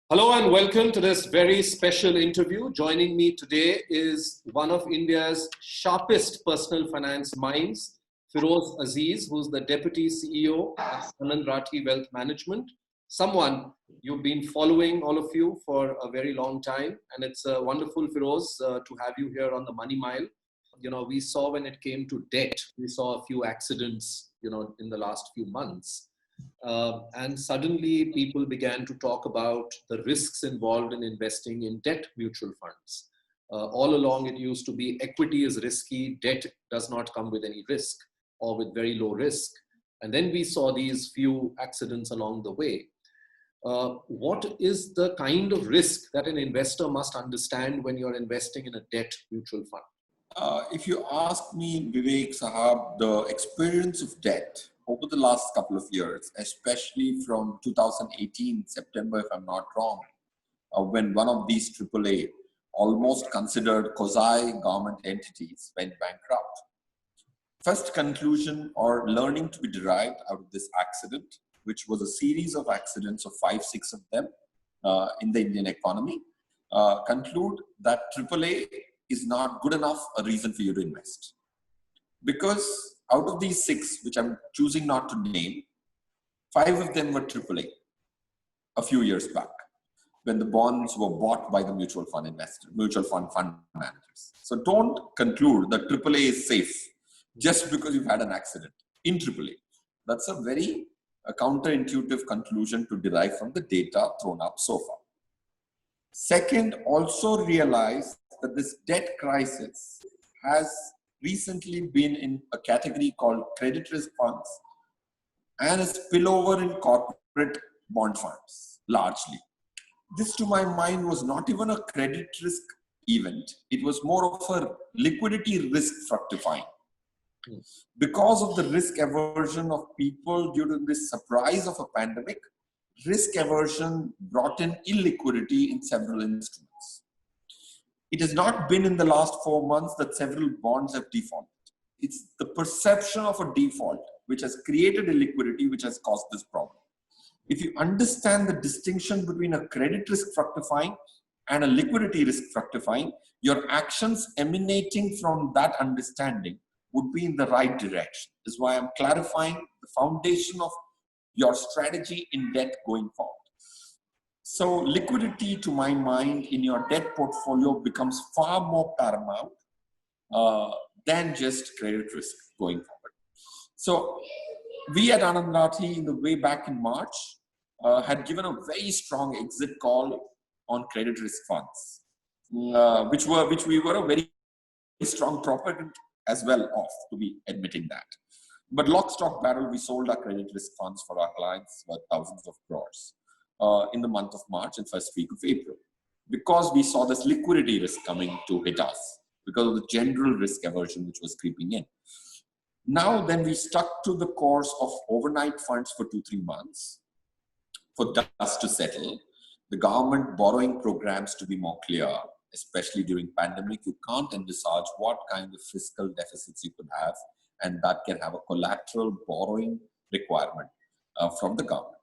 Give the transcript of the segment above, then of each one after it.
Hello and welcome to this very special interview. Joining me today is one of India's sharpest personal finance minds, Feroze Aziz, who's the Deputy CEO at Anand Rathi Wealth Management. Someone you've been following, all of you, for a very long time. And it's wonderful, Feroze, to have you here on the Money Mile. You know, we saw when it came to debt, we saw a few accidents, in the last few months. And suddenly people began to talk about the risks involved in investing in debt mutual funds. All along it used to be equity is risky, debt does not come with any risk or with very low risk. And then we saw these few accidents along the way. What is the kind of risk that an investor must understand when you're investing in a debt mutual fund? If you ask me, Vivek Sahab, the experience of debt over the last couple of years, especially from 2018, September, if I'm not wrong, when one of these AAA, almost considered quasi-government entities, went bankrupt. First conclusion or learning to be derived out of this accident, which was a series of accidents of 5-6 of them in the Indian economy, conclude that AAA is not good enough a reason for you to invest. Because out of these 6, which I'm choosing not to name, 5 of them were AAA a few years back, when the bonds were bought by the mutual fund fund managers. So don't conclude that AAA is safe just because you've had an accident in AAA. That's a very counterintuitive conclusion to derive from the data thrown up so far. Second, also realize that this debt crisis has recently been in a category called credit risk funds and a spillover in corporate bond funds, largely. This, to my mind, was not even a credit risk event. It was more of a liquidity risk fructifying. Because of the risk aversion of people due to this surprise of a pandemic, risk aversion brought in illiquidity in several instruments. It has not been in the last 4 months that several bonds have defaulted. It's the perception of a default which has created illiquidity which has caused this problem. If you understand the distinction between a credit risk fructifying and a liquidity risk fructifying, your actions emanating from that understanding would be in the right direction. This is why I'm clarifying the foundation of your strategy in debt going forward. So liquidity, to my mind, in your debt portfolio becomes far more paramount than just credit risk going forward. So we at Anand Rathi, in the way back in March, had given a very strong exit call on credit risk funds, which we were a very strong proponent as well of, to be admitting that. But lock, stock, barrel, we sold our credit risk funds for our clients worth thousands of crores in the month of March and first week of April, because we saw this liquidity risk coming to hit us because of the general risk aversion which was creeping in. Now then we stuck to the course of overnight funds for 2-3 months for dust to settle, the government borrowing programs to be more clear, especially during pandemic. You can't envisage what kind of fiscal deficits you could have, and that can have a collateral borrowing requirement from the government.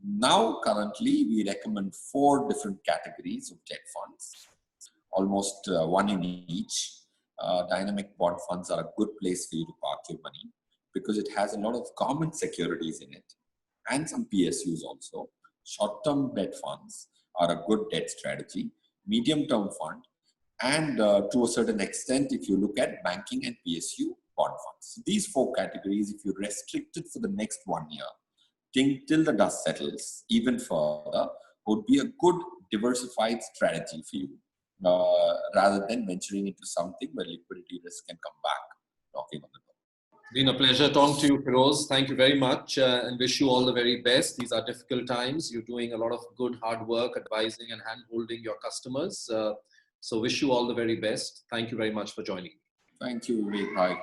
Now, currently, we recommend 4 different categories of debt funds, almost 1 in each. Dynamic bond funds are a good place for you to park your money because it has a lot of government securities in it and some PSUs also. Short-term debt funds are a good debt strategy, medium-term fund, and to a certain extent, if you look at banking and PSU bond funds. So these 4 categories, if you restrict it for the next 1 year, till the dust settles even further, would be a good diversified strategy for you, rather than venturing into something where liquidity risk can come back knocking on the door. Been a pleasure talking to you, Feroze. Thank you very much and wish you all the very best. These are difficult times. You're doing a lot of good, hard work, advising and hand-holding your customers. So wish you all the very best. Thank you very much for joining me. Thank you, Vivek. Bye.